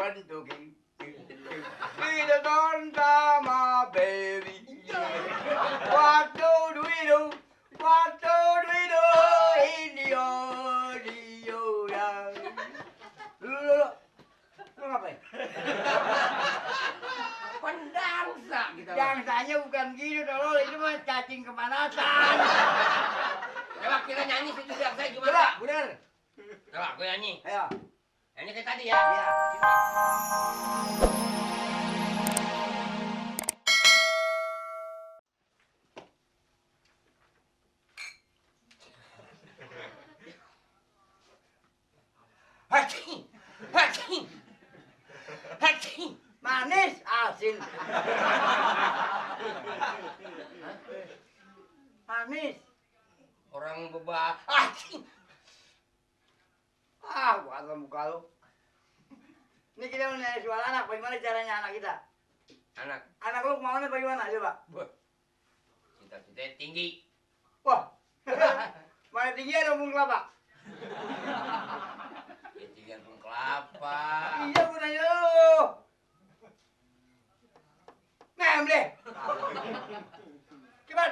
one, two, three. We the don't my baby. What do we do? What do we do in the audio? Lu ngapain? Pendangsa gitu. Dangsanya bukan gitu tolol, itu mah cacing kepanasan. Coba kita nyanyi situ saya gimana? Coba, bener. Coba gue nyanyi. Ayo. Nyanyi kayak tadi ya. Iya. Hacing, hacing, hacing. Manis, asin. Manis. Orang beba, hacing. Gua akan buka lu. Ini kita mau nanya soal anak, bagaimana caranya anak kita? Anak, Anak lu maunya bagaimana, coba? cita-citanya tinggi. Wah, mana tinggi ada bung kelapa? Tinggian pun kelapa. Iya, gua nanya lu. Memble. Cepat,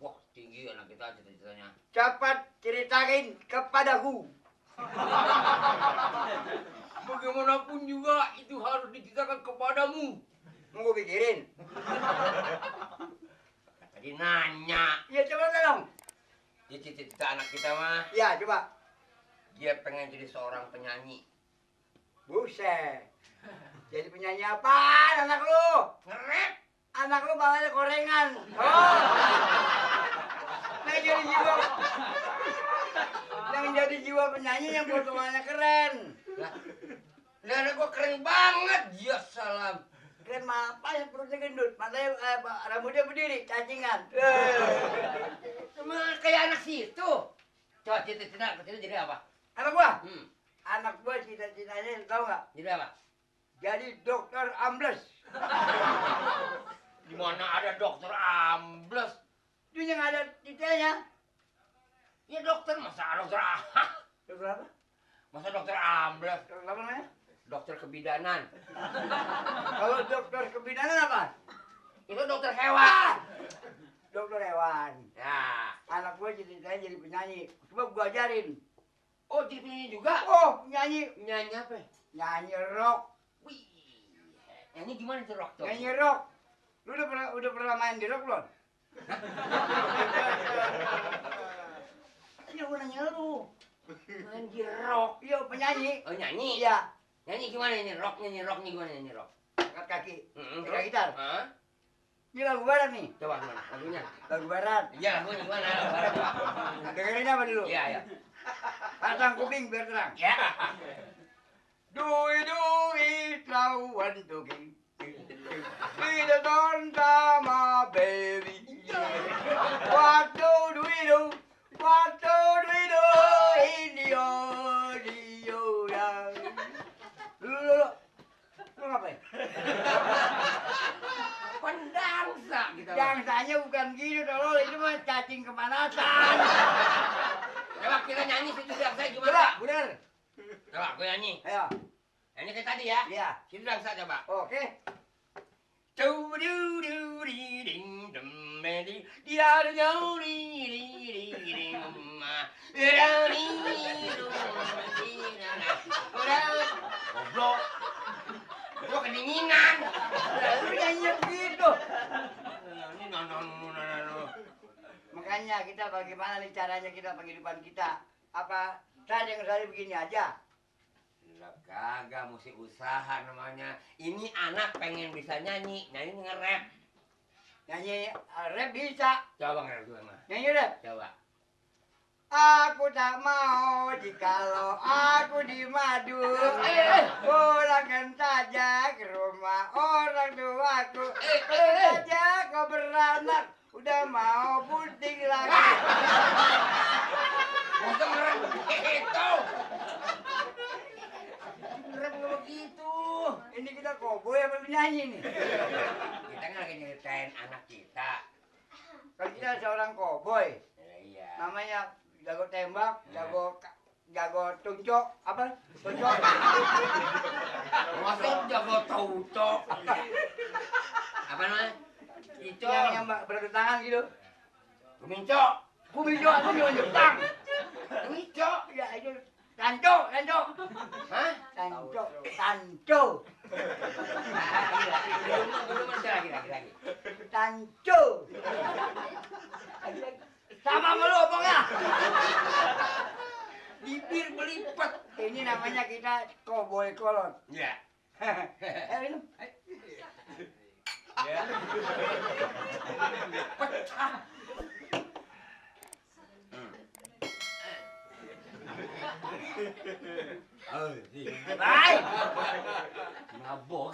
Wah, tinggi anak kita cita-citanya. cepat ceritakan kepadaku. Bagaimanapun juga itu harus diceritakan kepadamu. Mau gua pikirin. Tadi nanya. Iya, coba dong. Dia cita-cita anak kita mah. Iya, coba. Dia pengen jadi seorang penyanyi. Buset. Jadi penyanyi apaan anak lu? Nge-rap. Anak lu balanya korengan. Oh. Yang jadi jiwa penyanyi yang potongannya keren. Lah anak gua keren banget. Ya salam. Keren mah apa yang perutnya gendut, matanya rambutnya berdiri, cacingan. Sama kayak anak situ. Coba cita-cita jadi apa? Anak gua? Anak gua cita-citanya tahu nggak? Jadi apa? Jadi dokter ambles. Di mana ada dokter ambles? Itu yang ada titelnya. Ya dokter, masa dokter Dokter apa? masa dokter ambles? Dokter apa namanya? Dokter kebidanan. Kalau dokter kebidanan apa? Itu dokter hewan. Dokter hewan. Ya. Anak gua cita-citanya jadi penyanyi. Coba gua ajarin. Oh, jadi penyanyi juga? Oh, penyanyi. Nyanyi apa? Nyanyi rock. Wih. Nyanyi gimana tuh rock tuh? Nyanyi rock. Lu udah pernah main di rock belum? Iya, gua nanya lu. Main di rock. Iya, penyanyi. Oh, nyanyi? Iya. Nyanyi gimana nyanyi rock? Nyanyi rock nih gimana nyanyi rock? Angkat kaki. Heeh. Pegang gitar. Hah? Ini lagu barat nih. Coba gimana lagunya? Lagu barat. Iya, lagunya gimana? Lagu barat, coba. Dengerin apa dulu? Iya, iya. Pasang kuping biar terang. Ya. Dui, lawan tuking. Kita don't my baby. What do we do? What do we do in the audio? Lu ngapain? Pendangsa gitu. Dangsanya bukan gitu tolol, itu mah cacing kepanasan. Coba kita nyanyi situ saya gimana? Coba, bener. Coba gue nyanyi. Ayo. Nyanyi kayak tadi ya. Iya. Situ dangsa coba. Oke. Goblok. Gua kedinginan. Lu nyanyi begitu. No. Makanya kita bagaimana nih caranya kita penghidupan kita? Apa tadi yang saya begini aja? Lah kagak, mesti usaha namanya. Ini anak pengen bisa nyanyi nge-rap. Nyanyi rap bisa. Coba nge-rap gimana? Nyanyi rap. Coba. Aku tak mau jikalau aku di madu. Pulangkan saja ke rumah orang tuaku. Kalau saja kau beranak, udah mau puting lagi. Masa nge-rap begitu? Nge-rap nggak begitu. Ini kita koboi apa penyanyi nih? Kita kan lagi nyeritain anak kita. Kalau kita seorang koboi, Ya, iya. namanya jago tembak, jago jago tuncok apa? Tuncok. Maksud jago taucok. Apa namanya? Ico. Yang berada tangan gitu. Kumincok. Kumincok aku nyunjuk tang. Kumincok. Ya itu tanco. Hah? Tanco. Belum ada lagi. Tanco. Sama melu omongnya. Bibir melipat. Ini namanya kita koboi kolot. Ya. Minum. Ya. Pecah. Baik. Mabok.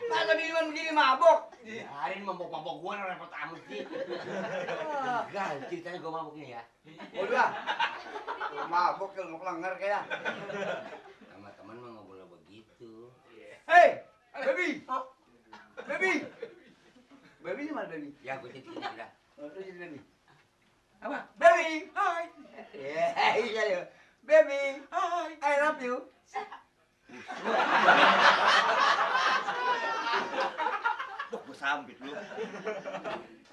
Masa minuman begini mabok? Hari ini mabok gua repot amat sih. Gal, ceritanya gua maboknya ya. Waduh ah. Mabok ilmu kelenger kayak. Sama teman mah nggak boleh begitu. Hey, baby. Baby ini mana baby? Ya gua jadi ini dah. Oh, lu jadi baby. Apa? Baby. Hai. Iya ya. Baby. Hai. I love you. Duh, gua sambit lu.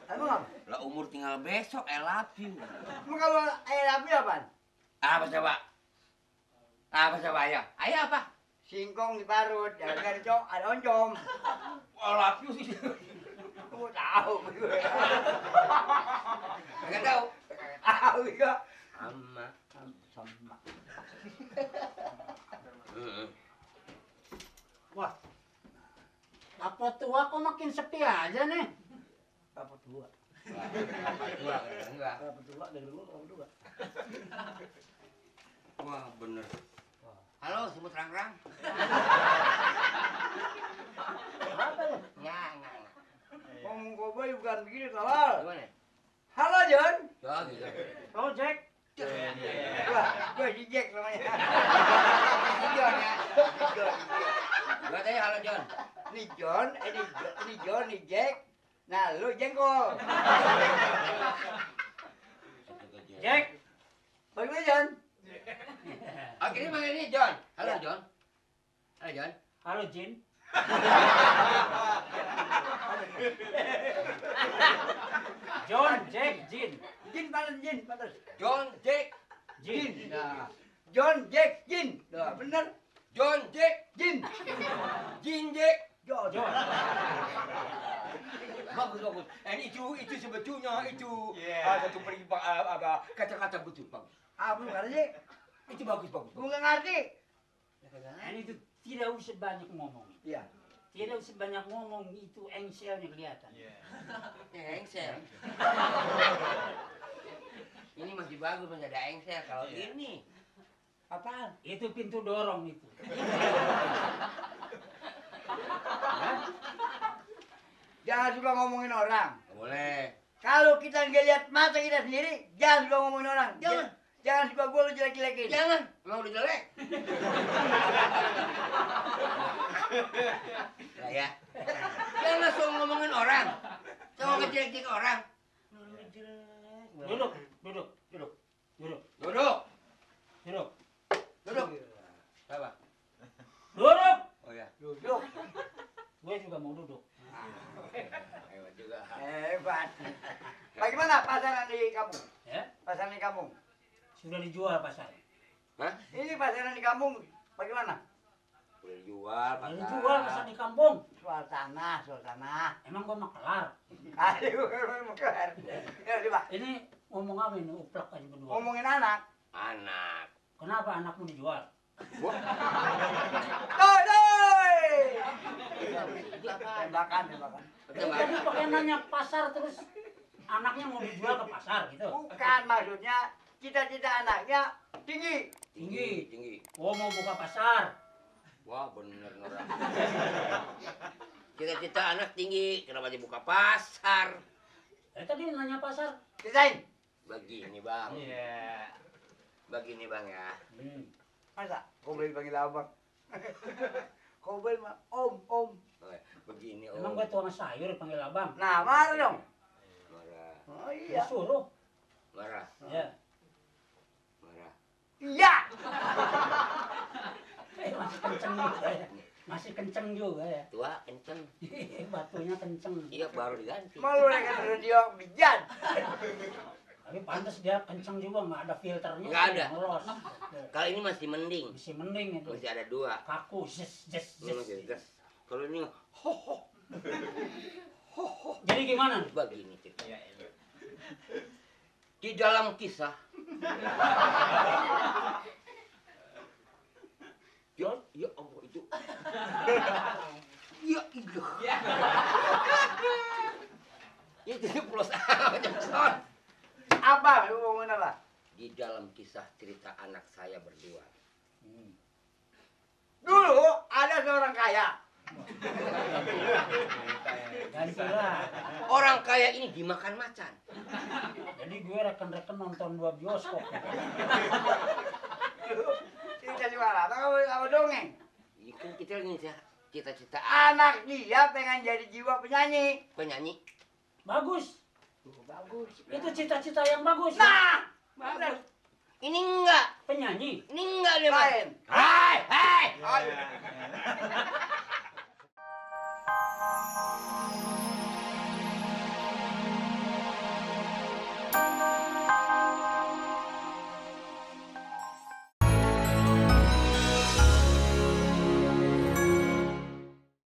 Emang apa? Lah umur tinggal besok, I love you. Emang kalau I love you apaan? Apa coba? Ya? Ayo apa? Singkong diparut, ada cok, ada oncom. I love you sih. Kamu tahu gue. Enggak tahu. Tahu juga. Sama. Wah, apa tua kok makin sepi aja nih? Apa tua? Enggak. Apa tua dari dulu apa tua? Wah, bener. Halo, semut rang-rang. Apa lu? Enggak. Ngomong koboi bukan begini tolol. Gimana? Halo John. Ya, gitu. Oh Jack, Wah, gue si Jack namanya. Si John ya. Si John. Gua tanya halo John. Ini John, ini John, ini Jack. Nah, lu jengkol. Jack, Bagaimana John? Oke, ini manggil ini John. Halo John. Halo John. halo Jin. John, Jack, Jin, Jin pantas. John Jack. Jin. Nah, John, Jack, Jin. Nah, bener. John Jack. Jin. Jin Jack. John. Bagus. Ini itu sebetulnya itu satu kata-kata betul bagus. Ah, belum ngerti. Itu bagus. Gue nggak ngerti. Ini tuh tidak usah banyak ngomong. Iya. Tidak usah banyak ngomong, itu engselnya kelihatan. Engsel. Ini masih bagus masih ada engsel. Kalau ini Apaan? Itu pintu dorong itu. Jangan suka ngomongin orang. nggak boleh. Kalau kita nggak lihat mata kita sendiri, jangan suka ngomongin orang. Jangan. Jangan suka gue lu jelek-jelekin. Jangan. Emang udah jelek. Lah ya. Jangan langsung ngomongin orang. Jangan ngejelek-jelek orang. Duduk. Apa? Duduk. Oh ya. Duduk. Gue juga mau duduk. Hebat juga. Hebat. Bagaimana pasaran di kampung? Ya, Pasaran di kampung. sudah dijual pasar. Hah? Ini pasaran di kampung bagaimana? Udah dijual, Sudah dijual pasar di kampung. Soal tanah. Emang gue mah kelar. Aduh, bukan. Ya, coba. Ini ngomong apa ini? Uplak aja berdua. Ngomongin anak. Anak. Kenapa anakmu dijual? Wah, Doi! Tembakan. Jadi pakai nanya pasar terus anaknya mau dijual ke pasar gitu. Bukan maksudnya cita-cita anaknya tinggi. tinggi. Oh mau buka pasar. Wah, bener Nora. Cita-cita anak tinggi, kenapa dibuka pasar? Tadi nanya pasar. Ceritain. Begini bang. Iya. Begini bang ya. Masa? Kau boleh panggil abang? Kau boleh mah om. Begini Emang om. gue tuang sayur panggil abang. Nah, marah dong. Marah. Oh iya. Disuruh. Marah. Ya. Marah. kenceng juga ya. Masih kenceng juga ya. Tua kenceng. Batunya kenceng. Iya baru diganti. Malu kan radio bijan. Tapi pantas dia kenceng juga, nggak ada filternya. Nggak ada. Ngelos. Kalau ini masih mending. Masih mending itu. Masih ada 2. Kaku, jes. Ini masih gas. Kalau ini Jadi gimana? begini ceritanya. Di dalam kisah ya Allah itu. Ya iya. Itu plus Jackson. Apa? Lu ngomongin apa? Di dalam kisah cerita anak saya berdua. Dulu ada seorang kaya. Gantilah. Orang kaya ini dimakan macan. Jadi gue reken-reken nonton 2 bioskop. Cerita di mana? Apa dongeng? Ini kan kita lagi cita-cita Anak dia pengen jadi jiwa penyanyi. penyanyi. Bagus. Bagus. Itu cita-cita yang bagus. Nah, Bagus. Ini enggak. Penyanyi. Ini enggak dia, Mas. lain. Hai, hai. Ayo.